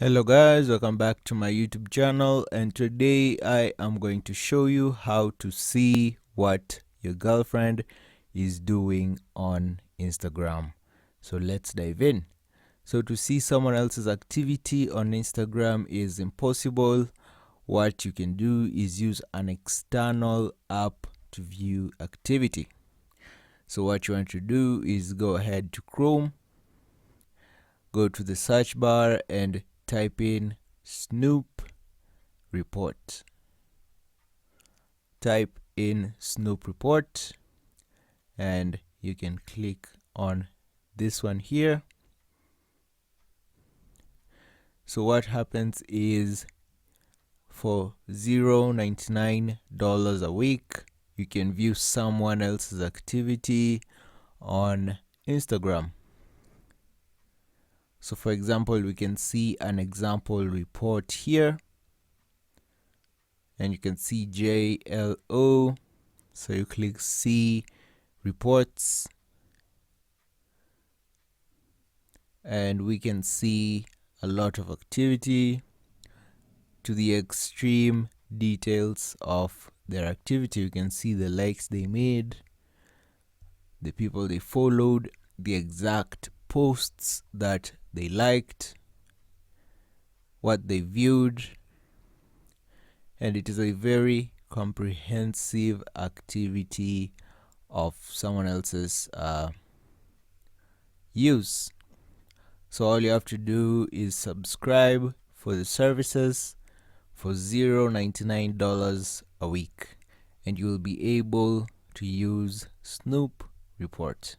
Hello guys, welcome back to my YouTube channel, and today I am going to show you how to see what your girlfriend is doing on Instagram. So let's dive in. So to see someone else's activity on Instagram is impossible. What you can do is use an external app to view activity. So what you want to do is go ahead to Chrome, go to the search bar and type in Snoop Report. Type in Snoop Report and you can click on this one here. So what happens is for $0.99 a week, you can view someone else's activity on Instagram. So for example, we can see an example report here, and you can see JLO. So you click see reports, and we can see a lot of activity to the extreme details of their activity. You can see the likes they made, the people they followed, the exact posts that they liked, what they viewed, and it is a very comprehensive activity of someone else's use. So all you have to do is subscribe for the services for $0.99 a week, and you will be able to use Snoop Report.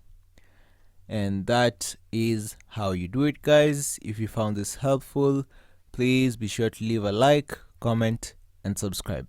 And that is how you do it, guys. If you found this helpful, please be sure to leave a like, comment, and subscribe.